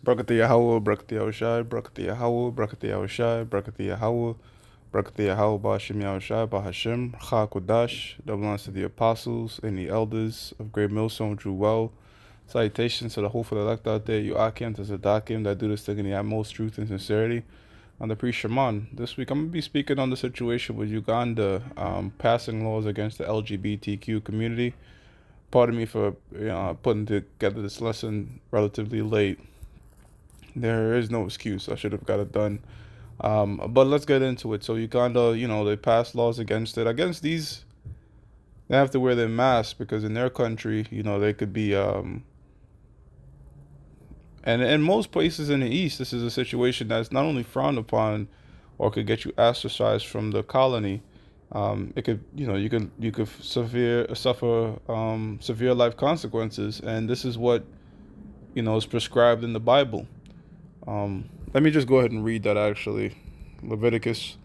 Brakati Yahweh, Brakati Yahushai, Brakati Yahweh, Brakati Yahushai, Brakati Yahweh, Brakati Yahweh, Ba'Hashem Yahushai, Ba'Hashem, Cha Kodash, double honors to the apostles and the elders of Great Millstone, Drew Well. Salutations to the hopeful elect out there, you Akim, to Zadakim, that do this thing in the utmost truth and sincerity. On the priest Shaman, this week I'm going to be speaking on the situation with Uganda passing laws against the LGBTQ community. Pardon me for putting together this lesson relatively late. There is no excuse. I should have got it done. But let's get into it. So Uganda, they passed laws against it. Against these, they have to wear their masks because in their country, they could be. And in most places in the East, this is a situation that's not only frowned upon, or could get you ostracized from the colony. It could, you could suffer severe life consequences, and this is what is prescribed in the Bible. Let me just go ahead and read that actually. Leviticus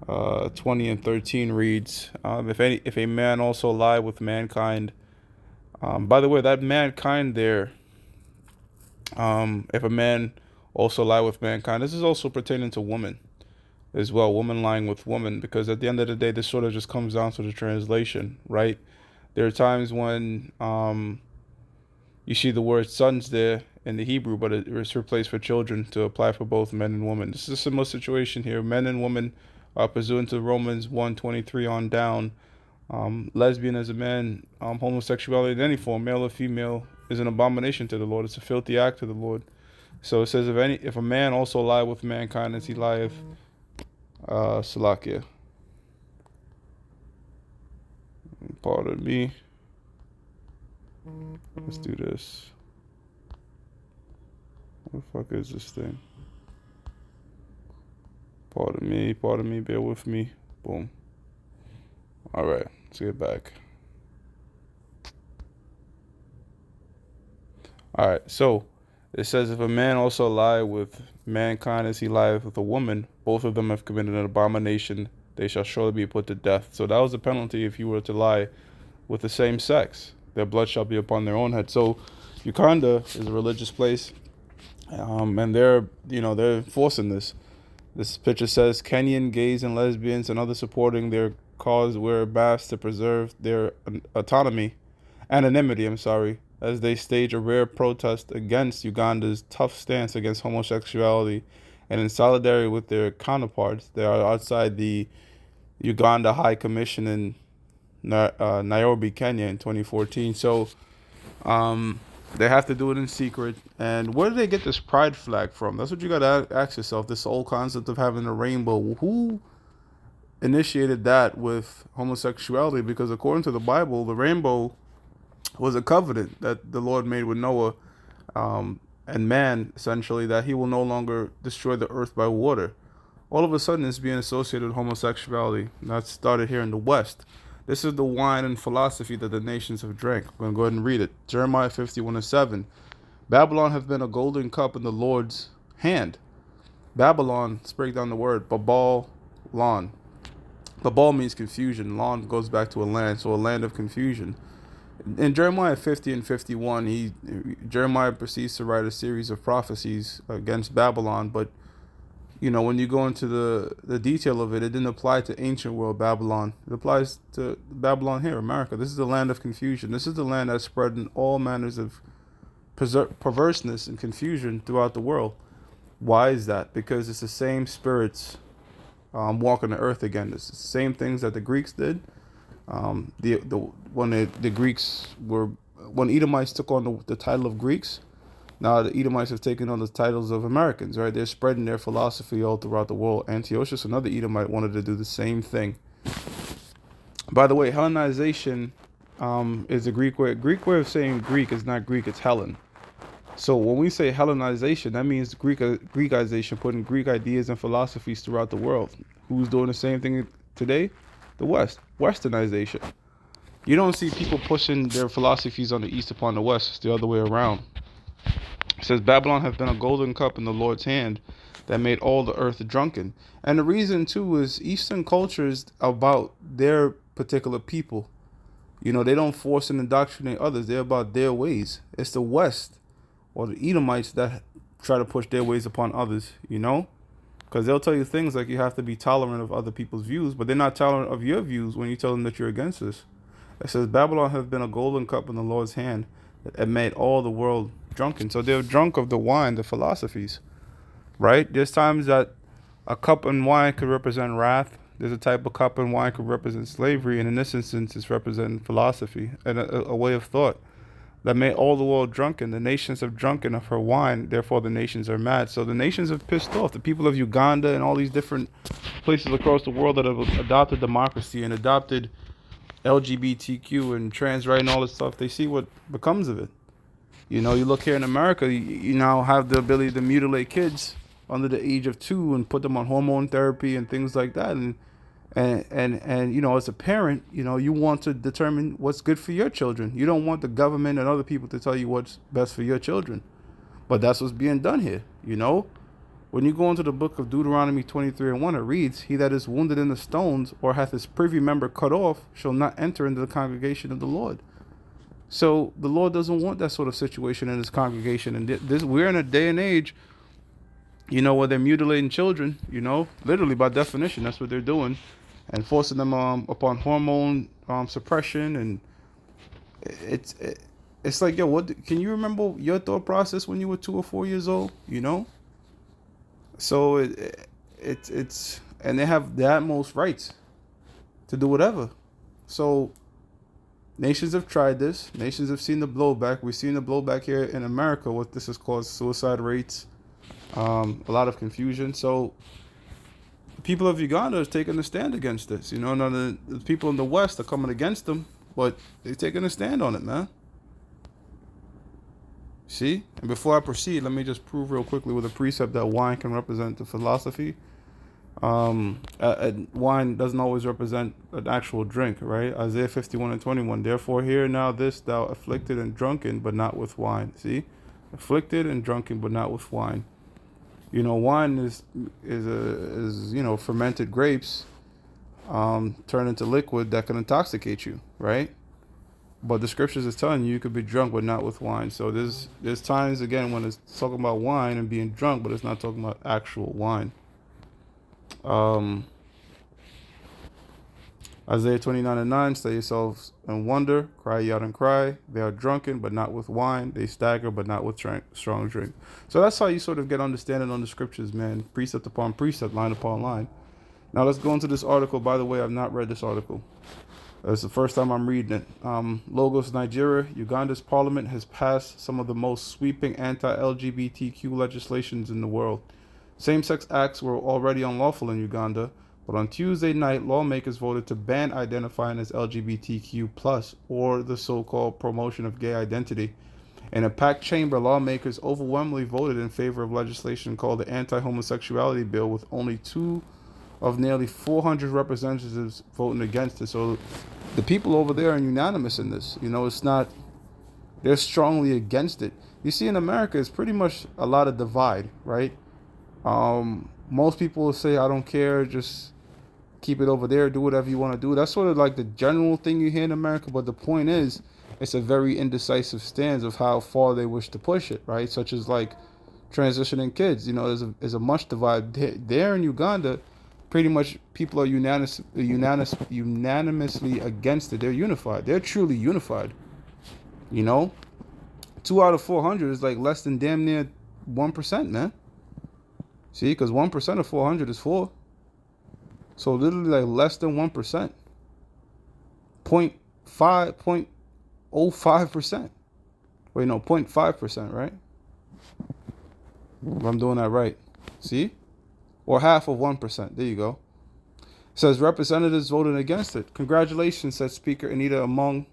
20 and 13 reads, if a man also lie with mankind, by the way, that mankind there, if a man also lie with mankind, this is also pertaining to women as well, woman lying with woman, because at the end of the day, this sort of just comes down to the translation, right? There are times when you see the word sons there in the Hebrew, but it's replaced for children to apply for both men and women. This is a similar situation here. Men and women are pursuant to Romans 1:23 on down. Lesbian as a man, homosexuality in any form, male or female, is an abomination to the Lord. It's a filthy act to the Lord. So it says, if a man also lie with mankind as he lieth, Salakia. Pardon me. Let's do this. What the fuck is this thing? Pardon me, bear with me. Boom. Alright, let's get back. Alright, so it says, if a man also lie with mankind as he lieth with a woman, both of them have committed an abomination, they shall surely be put to death. So that was the penalty if you were to lie with the same sex. Their blood shall be upon their own head. So Uganda is a religious place, and they're enforcing this. This picture says Kenyan gays and lesbians and others supporting their cause wear masks to preserve their anonymity. I'm sorry, as they stage a rare protest against Uganda's tough stance against homosexuality, and in solidarity with their counterparts, they are outside the Uganda High Commission in Nairobi, Kenya, in 2014. So they have to do it in secret. And where did they get this pride flag from? That's what you got to ask yourself. This whole concept of having a rainbow. Who initiated that with homosexuality? Because according to the Bible, the rainbow was a covenant that the Lord made with Noah and man, essentially, that he will no longer destroy the earth by water. All of a sudden, it's being associated with homosexuality. That started here in the West. This is the wine and philosophy that the nations have drank. I'm going to go ahead and read it. Jeremiah 51:7. Babylon hath been a golden cup in the Lord's hand. Babylon, let's break down the word. Babal, lawn. Babal means confusion. Lawn goes back to a land, so a land of confusion. In Jeremiah 50 and 51, Jeremiah proceeds to write a series of prophecies against Babylon, but when you go into the detail of it, it didn't apply to ancient world Babylon. It applies to Babylon here, America. This is the land of confusion. This is the land that's spreading all manners of perverseness and confusion throughout the world. Why is that? Because it's the same spirits walking the earth again. It's the same things that the Greeks did. When Edomites took on the title of Greeks, now the Edomites have taken on the titles of Americans, right? They're spreading their philosophy all throughout the world. Antiochus, another Edomite, wanted to do the same thing. By the way, Hellenization is a Greek way. Greek way of saying Greek is not Greek, it's Hellen. So when we say Hellenization, that means Greekization, putting Greek ideas and philosophies throughout the world. Who's doing the same thing today? The West. Westernization. You don't see people pushing their philosophies on the East upon the West. It's the other way around. It says, Babylon hath been a golden cup in the Lord's hand that made all the earth drunken. And the reason, too, is Eastern culture is about their particular people. They don't force and indoctrinate others. They're about their ways. It's the West, or the Edomites, that try to push their ways upon others, you know? Because they'll tell you things like you have to be tolerant of other people's views, but they're not tolerant of your views when you tell them that you're against this. It says, Babylon has been a golden cup in the Lord's hand that made all the world drunken. So they're drunk of the wine, the philosophies, right? There's times that a cup and wine could represent wrath. There's a type of cup and wine could represent slavery. And in this instance, it's representing philosophy and a way of thought that made all the world drunken. The nations have drunken of her wine, therefore the nations are mad. So the nations have pissed off. The people of Uganda and all these different places across the world that have adopted democracy and adopted LGBTQ and trans right and all this stuff, they see what becomes of it. You know, you look here in America, you now have the ability to mutilate kids under the age of 2 and put them on hormone therapy and things like that. And you know, as a parent, you know, you want to determine what's good for your children. You don't want the government and other people to tell you what's best for your children. But that's what's being done here, you know? When you go into the book of Deuteronomy 23:1, it reads, He that is wounded in the stones or hath his privy member cut off shall not enter into the congregation of the Lord. So the Lord doesn't want that sort of situation in his congregation. And we're in a day and age, you know, where they're mutilating children, you know, literally by definition, that's what they're doing, and forcing them upon hormone suppression. And it's like, yo, what can you remember your thought process when you were 2 or 4 years old, you know? So it's and they have the utmost rights to do whatever. So nations have tried this. Nations have seen the blowback. We've seen the blowback here in America. What this has caused suicide rates, a lot of confusion. So the people of Uganda are taking a stand against this. You know, none of the people in the West are coming against them, but they're taking a stand on it, man. See? And before I proceed, let me just prove real quickly with a precept that wine can represent the philosophy. Wine doesn't always represent an actual drink, right? Isaiah 51:21. Therefore, hear now this, thou afflicted and drunken, but not with wine. See? Afflicted and drunken, but not with wine. You know, wine is you know, fermented grapes turned into liquid that can intoxicate you, right? But the scriptures is telling you could be drunk, but not with wine. So there's times, again, when it's talking about wine and being drunk, but it's not talking about actual wine. Isaiah 29:9, say yourselves and wonder, cry ye out and cry. They are drunken, but not with wine. They stagger, but not with strong drink. So that's how you sort of get understanding on the scriptures, man. Precept upon precept, line upon line. Now let's go into this article. By the way, I've not read this article. It's the first time I'm reading it. Lagos, Nigeria. Uganda's parliament has passed some of the most sweeping anti-LGBTQ legislations in the world. Same-sex acts were already unlawful in Uganda, but on Tuesday night, lawmakers voted to ban identifying as LGBTQ+, or the so-called promotion of gay identity. In a packed chamber, lawmakers overwhelmingly voted in favor of legislation called the Anti-Homosexuality Bill, with only 2 of nearly 400 representatives voting against it. So the people over there are unanimous in this. You know, it's not, they're strongly against it. You see, in America, it's pretty much a lot of divide, right? Most people will say, I don't care, just keep it over there, do whatever you want to do. That's sort of like the general thing you hear in America, but the point is, it's a very indecisive stance of how far they wish to push it, right? Such as like transitioning kids. You know, there's a much divide. There in Uganda, pretty much people are unanimously against it. They're unified. They're truly unified. You know, 2 out of 400 is like less than damn near 1%, man. See, because 1% of 400 is 4. So literally like less than 1%. 0.05%. Wait, no, 0.5%, right? If I'm doing that right. See? Or half of 1%. There you go. It says representatives voted against it. Congratulations, said Speaker Anita Among.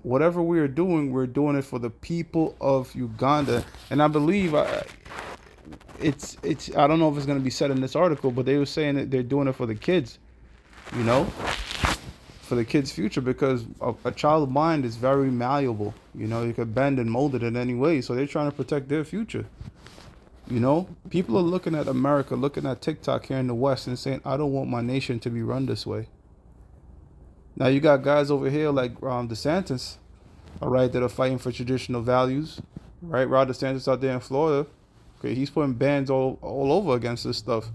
Whatever we're doing it for the people of Uganda. And I believe it's I don't know if it's going to be said in this article, but they were saying that they're doing it for the kids, you know, for the kids' future, because a child's mind is very malleable. You know, you could bend and mold it in any way. So they're trying to protect their future. You know, people are looking at America, looking at TikTok here in the West and saying, I don't want my nation to be run this way. Now you got guys over here like DeSantis, all right, that are fighting for traditional values, right? Ron DeSantis out there in Florida, Okay, he's putting bans all over against this stuff.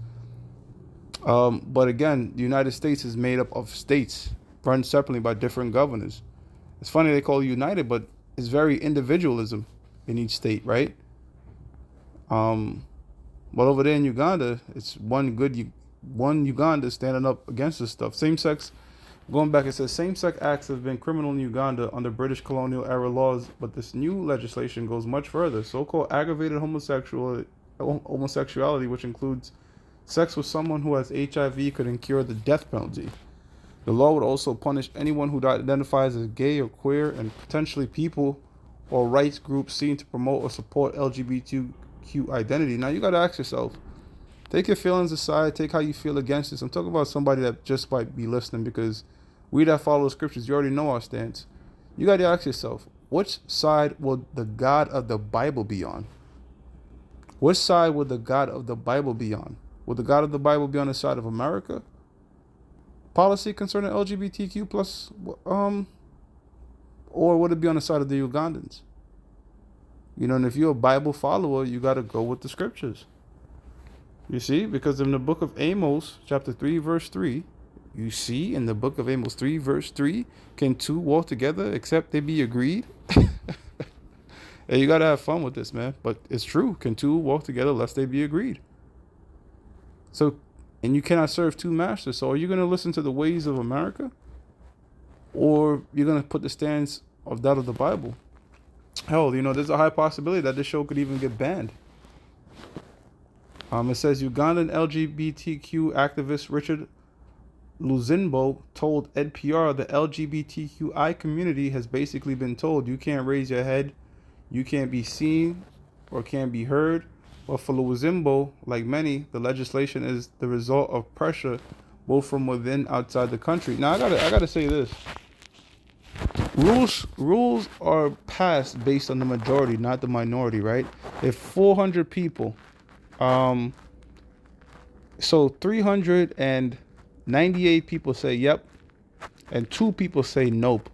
But again, the United States is made up of states run separately by different governors. It's funny they call it united, but it's very individualism in each state, right? Um, but over there in Uganda, it's one Uganda standing up against this stuff. Same sex, going back, it says same sex acts have been criminal in Uganda under British colonial era laws, but this new legislation goes much further. So called aggravated homosexuality, which includes sex with someone who has HIV, could incur the death penalty. The law would also punish anyone who identifies as gay or queer, and potentially people or rights groups seen to promote or support LGBTQ identity. Now you got to ask yourself, take your feelings aside, take how you feel against this. I'm talking about somebody that just might be listening, because we that follow the scriptures, you already know our stance. You got to ask yourself, which side will the God of the Bible be on? Which side would the God of the Bible be on? Would the God of the Bible be on the side of America? Policy concerning LGBTQ plus, or would it be on the side of the Ugandans? You know, and if you're a Bible follower, you got to go with the scriptures. You see, because in the book of Amos, chapter 3, verse 3, you see in the book of Amos 3, verse 3, can two walk together except they be agreed? And you got to have fun with this, man. But it's true. Can two walk together lest they be agreed? So, and you cannot serve two masters. So are you going to listen to the ways of America? Or you're going to put the stance of that of the Bible? Hell, you know, there's a high possibility that this show could even get banned. It says Ugandan LGBTQ activist Richard Luzimbo told NPR the LGBTQI community has basically been told you can't raise your head, you can't be seen, or can't be heard. But for Luzimbo, like many, the legislation is the result of pressure both from within and outside the country. Now I gotta say this. Rules are passed based on the majority, not the minority, right? If 400 people, so 398 people say yep, and 2 people say nope.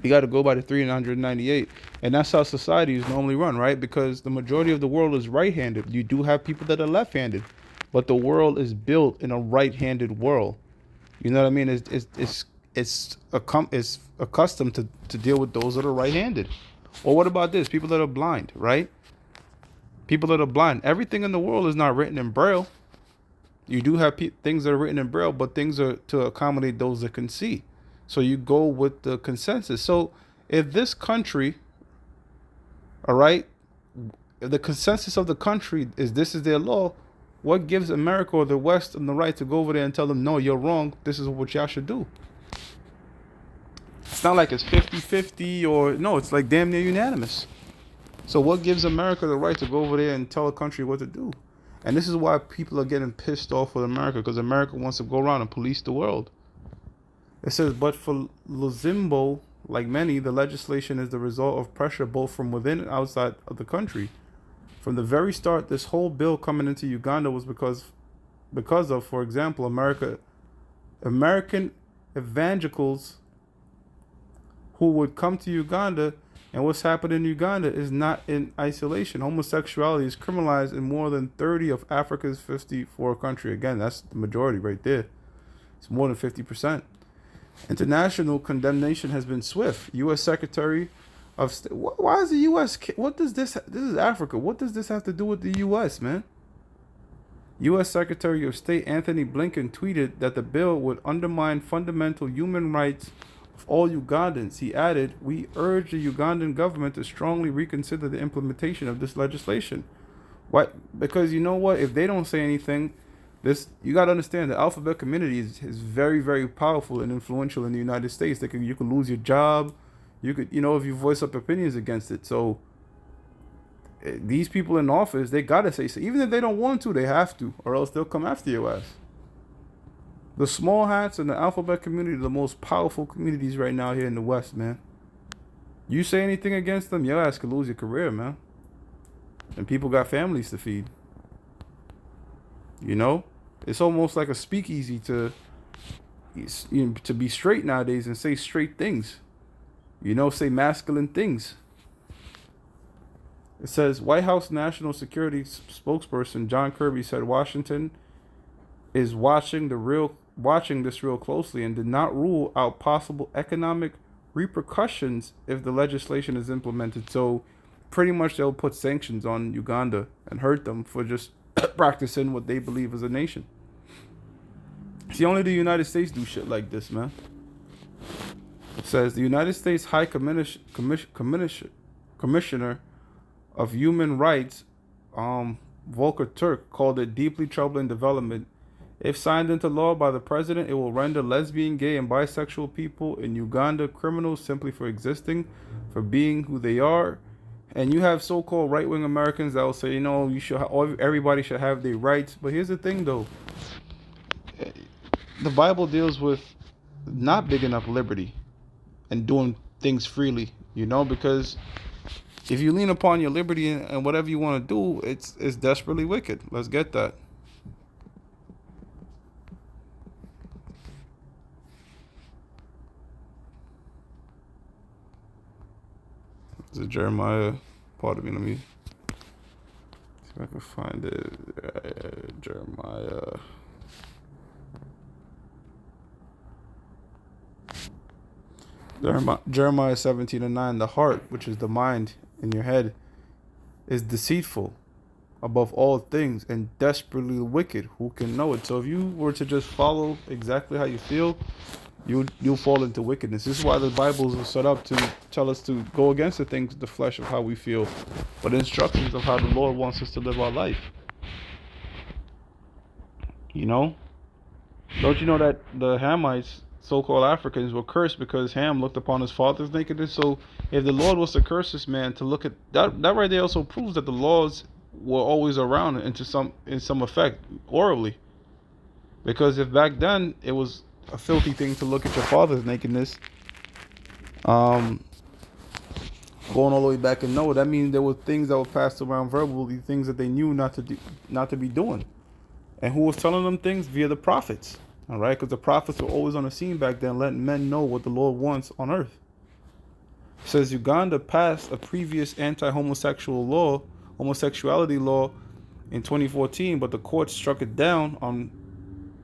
You got to go by the 398, and that's how society is normally run, right? Because the majority of the world is right-handed. You do have people that are left-handed, but the world is built in a right-handed world. You know what I mean? It's accustomed to deal with those that are right-handed. Or what about this? People that are blind, right? People that are blind. Everything in the world is not written in Braille. You do have things that are written in Braille, but things are to accommodate those that can see. So you go with the consensus. So if this country, all right, if the consensus of the country is this is their law, what gives America or the West and the right to go over there and tell them, no, you're wrong, this is what y'all should do? It's not like it's 50-50 or no, it's like damn near unanimous. So what gives America the right to go over there and tell a country what to do? And this is why people are getting pissed off with America, because America wants to go around and police the world. It says, but for Luzimbo, like many, the legislation is the result of pressure both from within and outside of the country. From the very start, this whole bill coming into Uganda was because of, for example, American evangelicals who would come to Uganda, and what's happened in Uganda is not in isolation. Homosexuality is criminalized in more than 30 of Africa's 54 countries. Again, that's the majority right there. It's more than 50%. International condemnation has been swift. U.S. Secretary of State. Why is the U.S. What does this? This is Africa. What does this have to do with the U.S., man? U.S. Secretary of State Anthony Blinken tweeted that the bill would undermine fundamental human rights of all Ugandans. He added, "We urge the Ugandan government to strongly reconsider the implementation of this legislation." Why? Because you know what? If they don't say anything, you got to understand the alphabet community is very, very powerful and influential in the United States. You could lose your job. You could, if you voice up opinions against it. So these people in office, they got to say so. Even if they don't want to, they have to, or else they'll come after your ass. The small hats and the alphabet community are the most powerful communities right now here in the West, man. You say anything against them, your ass could lose your career, man. And people got families to feed. It's almost like a speakeasy to be straight nowadays and say straight things. Say masculine things. It says White House National Security spokesperson John Kirby said Washington is watching this real closely and did not rule out possible economic repercussions if the legislation is implemented. So pretty much they'll put sanctions on Uganda and hurt them for just practicing what they believe is a nation. See, only the United States do shit like this, man. It says the United States High Commissioner of Human Rights, Volker Turk, called it deeply troubling development. If signed into law by the president, it will render lesbian, gay, and bisexual people in Uganda criminals simply for existing, for being who they are. And you have so-called right-wing Americans that will say, you know, everybody should have their rights. But here's the thing, though. The Bible deals with not big enough liberty and doing things freely, you know, because if you lean upon your liberty and whatever you want to do, it's desperately wicked. Let's get that. Is it Jeremiah? Pardon me, let me see if I can find it. Jeremiah 17:9. The heart, which is the mind in your head, is deceitful above all things and desperately wicked. Who can know it? So if you were to just follow exactly how you feel, you'll fall into wickedness. This is why the Bibles are set up to tell us to go against the things of the flesh of how we feel, but instructions of how the Lord wants us to live our life. You know? Don't you know that the Hamites, so-called Africans, were cursed because Ham looked upon his father's nakedness? So if the Lord was to curse this man to look at that, that right there also proves that the laws were always around in some effect orally. Because if back then it was a filthy thing to look at your father's nakedness, going all the way back in Noah, that means there were things that were passed around verbally, things that they knew not to be doing. And who was telling them things? Via the prophets. All right, because the prophets were always on the scene back then, letting men know what the Lord wants on earth. It says Uganda passed a previous homosexuality law in 2014, but the court struck it down on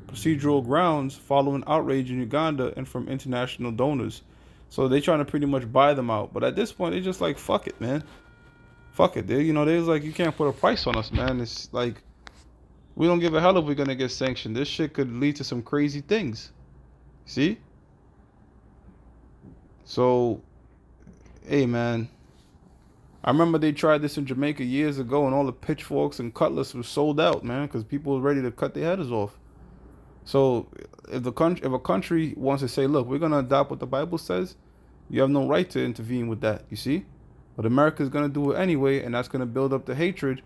procedural grounds following outrage in Uganda and from international donors. So they're trying to pretty much buy them out. But at this point, they're just like, fuck it, man. Fuck it. They're like, you can't put a price on us, man. It's like, we don't give a hell if we're going to get sanctioned. This shit could lead to some crazy things. See? So, hey, man. I remember they tried this in Jamaica years ago, and all the pitchforks and cutlass were sold out, man, because people were ready to cut their heads off. So if a country wants to say, look, we're going to adopt what the Bible says, you have no right to intervene with that, you see? But America's going to do it anyway, and that's going to build up the hatred.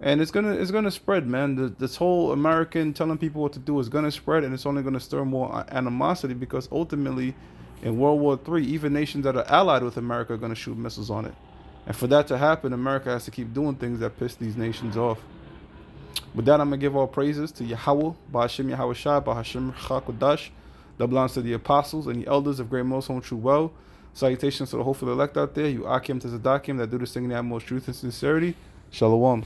And it's gonna spread, man. This whole American telling people what to do is gonna spread, and it's only gonna stir more animosity, because ultimately, in World War III, even nations that are allied with America are gonna shoot missiles on it. And for that to happen, America has to keep doing things that piss these nations off. With that, I'm gonna give all praises to Yahweh, Ba'ashim Yahweh Shai, Ba'ashim Chakodash, that belongs to the apostles and the elders of Great Most Home True Well. Salutations to the hopeful elect out there, you Akim to Zadakim, that do this thing in the utmost truth and sincerity. Shalom.